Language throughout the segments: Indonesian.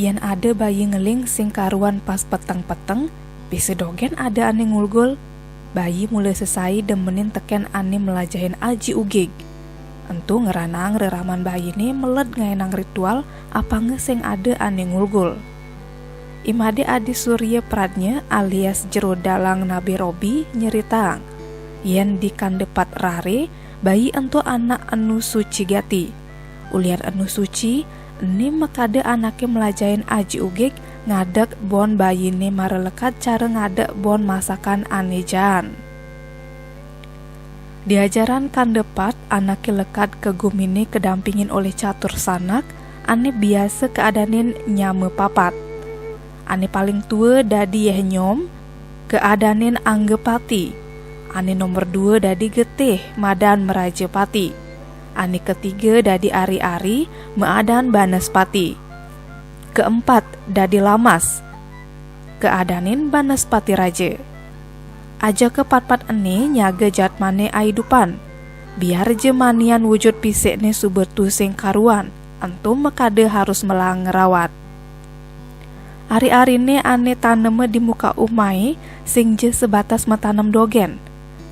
Yen ada bayi ngeling sing karuan pas peteng-peteng, bisa dogen ada ane ngulgul. Bayi mulai sesai demenin teken ane melajahin aji ugig. Entu ngeranang reraman bayi ini meled ngainang ritual apa sing ada ane ngulgul. Imade Adi Surya Pradnya alias Jero Dalang Nabi Robi nyeritang, yen di kandepat rare bayi entu anak anu suci gati. Ulian anu suci, ini makade anake melajahin aji ugig ngadek bon bayi ini marelekat cara ngadek bon masakan anejan. Diajaran kandepat anake lekat ke gumine kedampingin oleh catur sanak, ane biasa keadanin nyame papat. Ane paling tua dadi yeh nyom, keadanin anggepati. Ane nomor 2 dadi getih, madan merajepati. Ane ketiga dadi ari-ari, meadan banaspati. Keempat dadi lamas, keadanin banaspati raja. Aja kepat-pat ene nyaga jatmane aidupan, biar jemanian wujud pisekne subertu sing karuan, entum mekade harus melang ngerawat. Ari-arine ane taneme di muka umai sing je sebatas metanam dogen.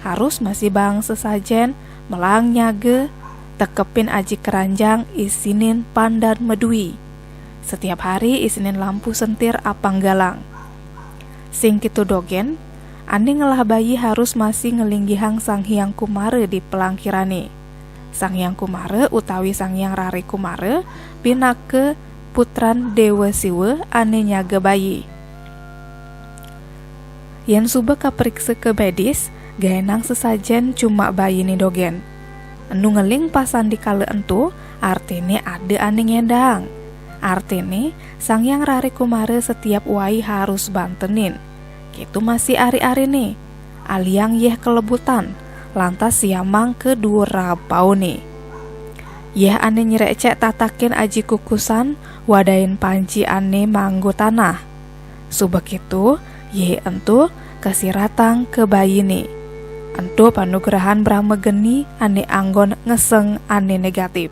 Harus masih bang sesajen melang nyaga tekepin aji keranjang isinin pandan medui. Setiap hari isinin lampu sentir apang galang. Sing kitu dogen, ane ngelah bayi harus masih ngelinggihang Sang Hyang Kumara di pelangkirane. Sang Hyang Kumara utawi Sang Hyang Rare Kumara pinake putran Dewa Siwa ane nyaga bayi. Yen suba kaperiksa ke medis, gaenang sesajen cuma bayi ni dogen. Enu ngeling pasan di kala entu, artine ada ane ngedang. Artine Sang Hyang Rare Kumara setiap wai harus bantenin. Kitu masih ari-ari nih, aliang yeh kelebutan, lantas siamang ke dua rapau nih. Yeh ane nyerecek tatakin aji kukusan, wadain panci ane manggo tanah. Subegitu, yeh entu kasiratang ke bayi nih. Entu panugrahan Brahma geni ane anggon ngeseng ane negatif.